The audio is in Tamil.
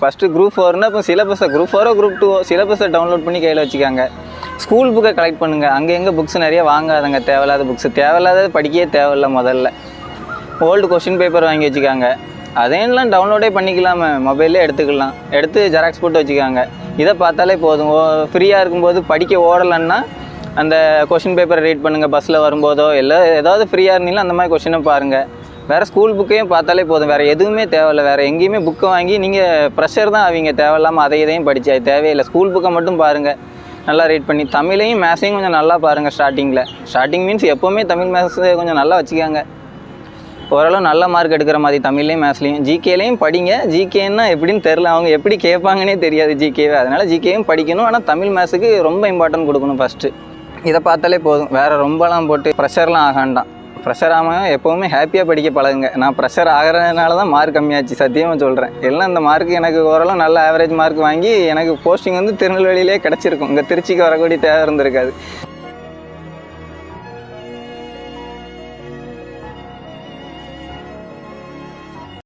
ஃபஸ்ட்டு குரூப் 4னா இப்போ சிலபஸை குரூப் 4 குரூப் 2 சிலபஸை டவுன்லோட் பண்ணி கையில் வச்சுக்காங்க. ஸ்கூல் புக்கை கலெக்ட் பண்ணுங்கள். அங்கே எங்கே புக்ஸ் நிறைய வாங்காதங்க, தேவையில்லாத புக்ஸு. தேவையில்லாத படிக்கவே தேவையில்லை. முதல்ல ஓல்டு கொஷின் பேப்பர் வாங்கி வச்சுக்காங்க. அதையெல்லாம் டவுன்லோடே பண்ணிக்கலாமே, மொபைல்லே எடுத்துக்கலாம். எடுத்து ஜெராக்ஸ் போட்டு வச்சுக்காங்க. இதை பார்த்தாலே போதும். ஃப்ரீயாக இருக்கும்போது படிக்க ஓடலைன்னா அந்த கொஷின் பேப்பரை ரீட் பண்ணுங்கள். பஸ்ஸில் வரும்போதோ இல்லை ஏதாவது ஃப்ரீயாக இருந்தீங்கன்னா அந்த மாதிரி கொஷினை பாருங்கள். வேறு ஸ்கூல் புக்கையும் பார்த்தாலே போதும். வேறு எதுவுமே தேவையில்லை. வேறு எங்கேயுமே புக்கை வாங்கி நீங்கள் ப்ரெஷர் தான் ஆவீங்க. தேவையில்லாமல் அதை இதையும் படித்து அது தேவையில்லை. ஸ்கூல் புக்கை மட்டும் பாருங்கள், நல்லா ரீட் பண்ணி. தமிழையும் மேத்ஸையும் கொஞ்சம் நல்லா பாருங்கள். ஸ்டார்டிங் மீன்ஸ் எப்போவுமே தமிழ் மேத்ஸ் கொஞ்சம் நல்லா வச்சுக்காங்க. ஓரளவு நல்ல மார்க் எடுக்கிற மாதிரி தமிழ்லேயும் மேத்ஸ்லேயும். ஜிகேலையும் படிங்க. ஜிகேன்னா எப்படின்னு தெரில, அவங்க எப்படி கேட்பாங்கன்னே தெரியாது ஜிகேவை. அதனால் ஜிகேயும் படிக்கணும். ஆனால் தமிழ் மேத்ஸுக்கு ரொம்ப இம்பார்ட்டன்ட் கொடுக்கணும் ஃபஸ்ட்டு. இதை பார்த்தாலே போதும். வேறு ரொம்பலாம் போட்டு ப்ரெஷர்லாம் ஆகாண்டாம். ப்ரெஷர் ஆகாமல் எப்போவுமே ஹாப்பியாக படிக்க பழகுங்க. நான் ப்ரெஷர் ஆகிறதுனால தான் மார்க் கம்மியாச்சு, சத்தியமாக சொல்கிறேன். எல்லாம் இந்த மார்க்கு எனக்கு ஓரளவு நல்ல ஆவரேஜ் மார்க் வாங்கி எனக்கு போஸ்டிங் வந்து திருநெல்வேலியிலே கிடச்சிருக்கும். இங்கே திருச்சிக்கு வரக்கூடிய தேவை இருந்திருக்காது.